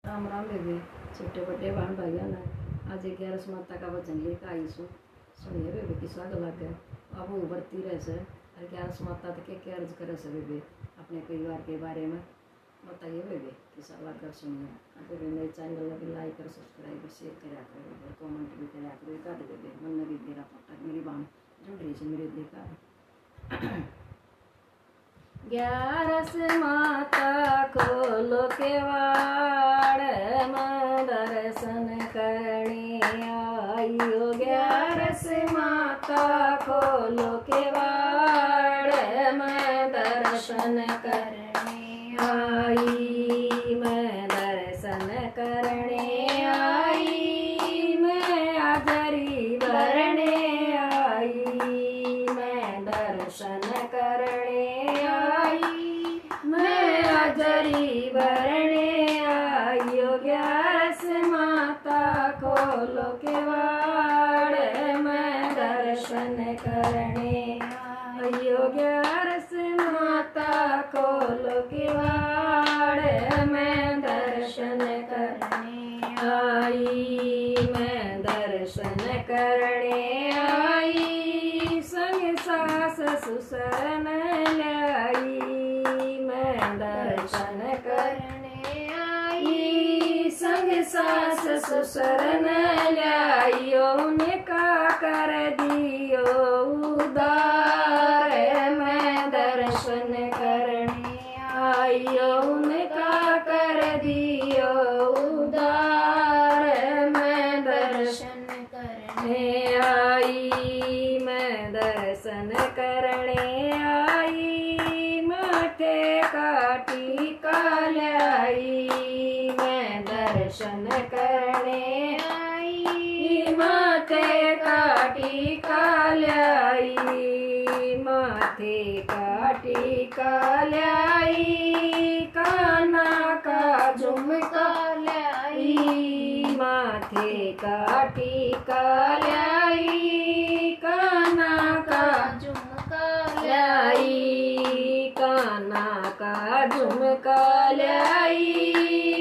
राम राम बेबे। छोटे बड़े बहन भाइयों ने आज 11 माता का वचन लेकर आई सू। सुनिए बेबे किसा लग है अब वो उभरती रहे से 11 माता तक क्या अर्ज करे से बेबे अपने परिवार के बारे में बताइए बेबे किसा लग कर सुनिए। बेबे मेरे चैनल भी लाइक और सब्सक्राइब और शेयर करा करो, कमेंट भी करा करो। कर बेबे मन में भी तेरा पट्टा मेरी बहन जुड़ रही है मेरे देखा 11 माता खोलो केवाड़ माँ दर्शन करने आइयो। 11 माता खोलो केवाड़ माँ दर्शन करने आई। मैं दर्शन करने आई, मैं आदरी भरने आई। मैं दर्शन करने हाजरी भरने आइयो। 11 माता खोलो केवाड़ मैं दर्शन करने आइयो। 11 माता खोलो केवाड़ मैं दर्शन करने आई। मैं दर्शन करने आई, संग सास ससुर लाई। दर्शन करने आई, संग सास ससुर लाइयो। उनका कर दियो उदार मैं दर्शन करने आइयो। उनका कर दियो उदार मैं दर्शन करने आई। मैं दर्शन करने आई, माथे का टीका लाई। मैं दर्शन करने आई, माथे का टीका लाई। माथे का टीका लाई, काना का झुमका लाई। माथे का टीका लाई, काना का झुमका लाई। काना का झुमका लाई,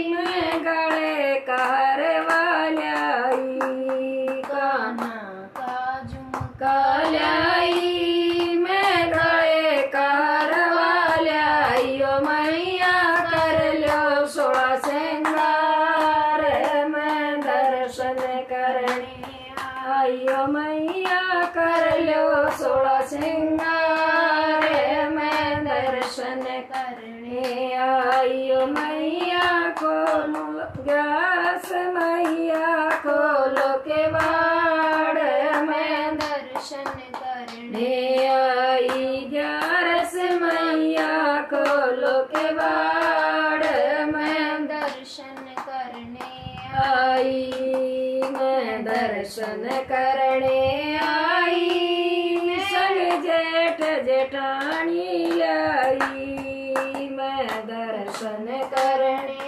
मैं गले का हरवा लाई। काना का झुमका लाई, मैं गले का हरवा लाई। ओ मैया कर लो 16 श्रृंगार मैं दर्शन करने आई। ओ मैया कर लो 16 श्रृंगार मैं दर्शन करने आई। मैया खोलो 11 मैया खोलो केवाड़ मैं दर्शन करने आई। 11 मैया खोलो केवाड़ मैं दर्शन करने आई। मैं दर्शन करने आई, संग जेठ जेठानी लाई। मैं दर्शन करने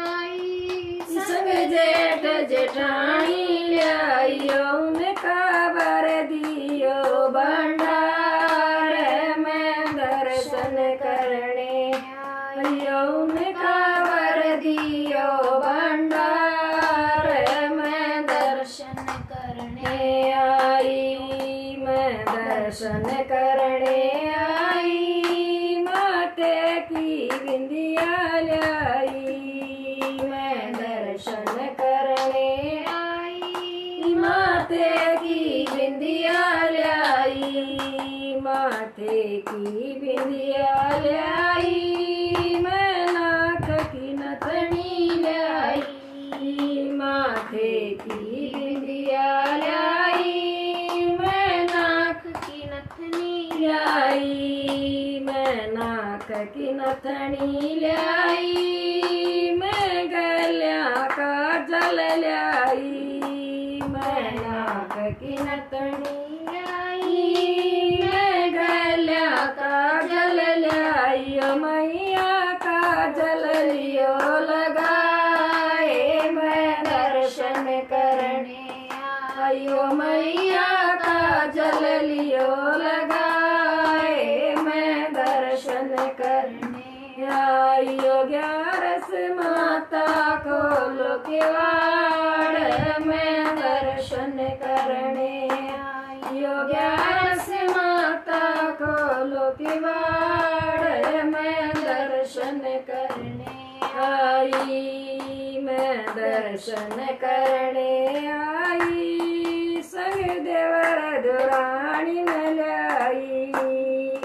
आई, संग जेठ जेठानी लाई। उनका बर दियो भंडार मैं दर्शन करने आई। उनका बर दियो भंडार मैं दर्शन करने आई। मैं दर्शन करने आई, माथे की बिंदिया लाई। मैं दर्शन करने आई, माथे की बिंदिया लाई। माथे की बिंदिया लाई, मैं नाक की नथनी लाई। माथे की बिंदिया लाई, मैं नाक की नथनी लाई। मैं नाक की नथनी लाई, मैं गल्या का जल लाई। मैं नाक की नथनी लाई, मैं गल्या का जल लाई। मैया का जल लियो लगाए मैं दर्शन करने आइयो। मैया का जल लियो लगाए मैं दर्शन करने आइयो। 11 माता को किवाड़ में दर्शन करने आइयो। ग्यारस माता खोलो किवाड़ में दर्शन करने आई। मैं दर्शन करने आई, संग देवर दुरानी में लाई।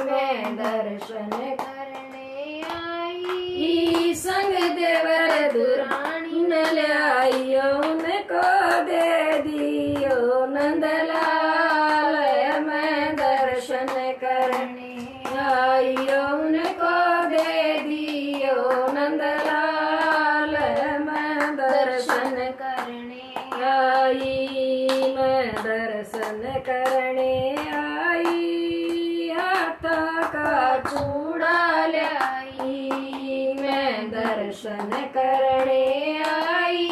मैं दर्शन करने आई, संग देवर दुरानी न लाई। उनको दे दियो नंदलाल, मैं दर्शन करने आई। उनको दे दियो नंदलाल, मैं दर्शन करने आई। मैं दर्शन करने आई, हाथा का चूड़ा लाई। मैं दर्शन करने आई,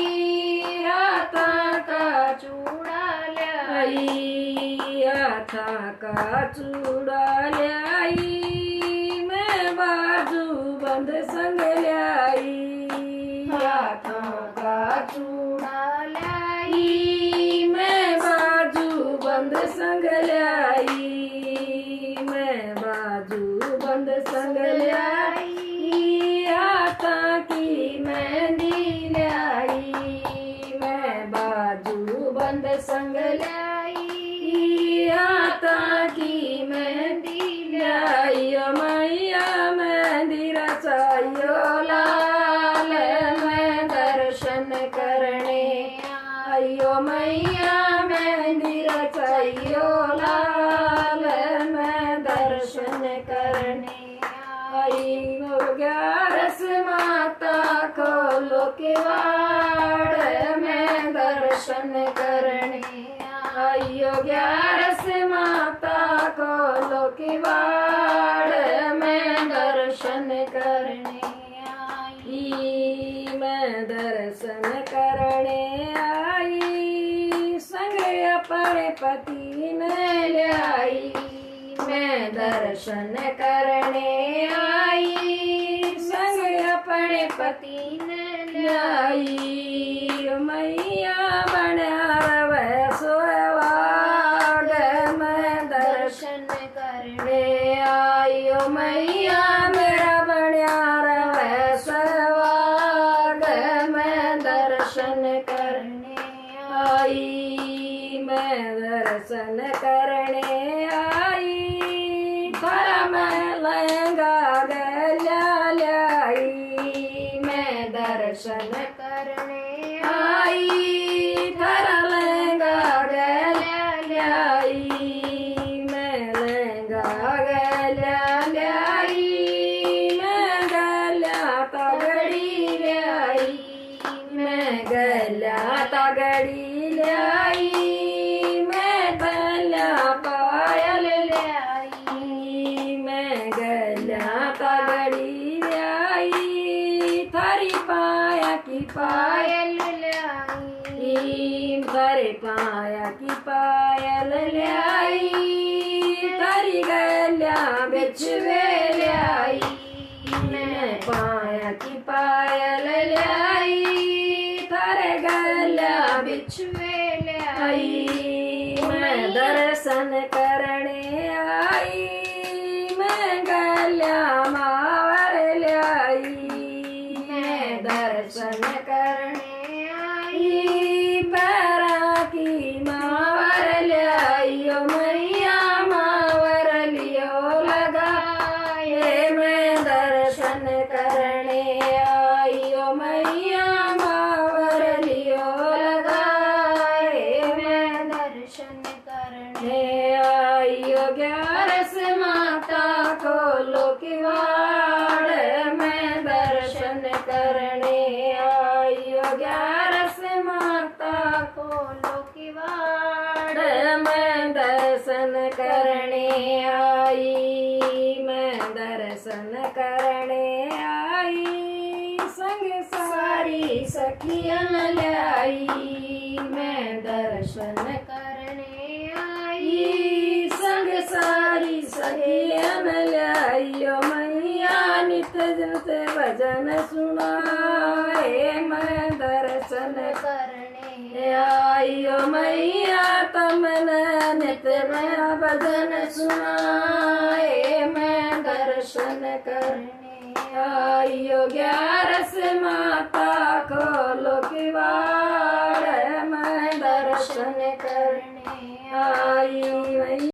हाथा का चूड़ा लाई। हाथा का चूड़ा लाई, मैं बाजू बंद संग लाई। हाथों का चूड़ा लाई, मैं बाजू बंद संग लाई। मैं बाजू बंद संग लाई, हाथा की मेहंदी लाई। मैं बाजू बंद संग लाई, हाथा की मेहंदी लाई। मैया मेहंदी रचाइयो लाल, मैं दर्शन करने आइयो। मैया मेहंदी रचाइयो लाल, मैं दर्शन करने आई। 11 माता खोलो किवाड़ में दर्शन करने आइयो। 11 माता खोलो किवाड़ में दर्शन करने आई। मैं दर्शन करने आई, संग अपने पति ने लाई। मैं दर्शन करने आई, संग अपने पति ने लाई। मैया बना रवै सोवाग, मैं दर्शन करने आई। मैया मेरा बना रवै सोवाग, मैं दर्शन करने आई। मैं दर्शन करने आई, थारा मैं लहंगा गला लाई। मैं दर्शन करने आई, थारा लहंगा गला लाई। मैं लहंगा गला लाई, मैं गला तगड़ी लाई। मैं गला तगड़ी लाई, मैं गला पायल लाई। मैं गला तगड़ी लाई, थारी पाया की पायल लाई। थारे पाया की पायल लाई, थारी गला बिछवे लाई। मैं पाया की पायल लाई, थारे गला बिछवे लाई। मैं दर्शन करने आई, मैं गला मावर लाई। मैं दर्शन करने आई, पैरा की मावर लाई। मैया मावर लियो लगाए, मैं दर्शन करने आई। मैया मावर लियो लगाए, मैं दर्शन करने आई। 11 माता खोलो किवाड़, मैं दर्शन करने आई। 11 माता खोलो किवाड़, मैं दर्शन करने आई। मैं दर्शन करने आई, संग सारी सखियन लाई। मैं दर्शन करने आई, संग सारी सखियन लाई। मैया नित जन से भजन सुनाए, मैं दर्शन दर्शन करने आइयो मैया तमने नित मेरा भजन सुनाए मैं दर्शन करने आइयो 11 माता खोलो किवाड़ मैं दर्शन करने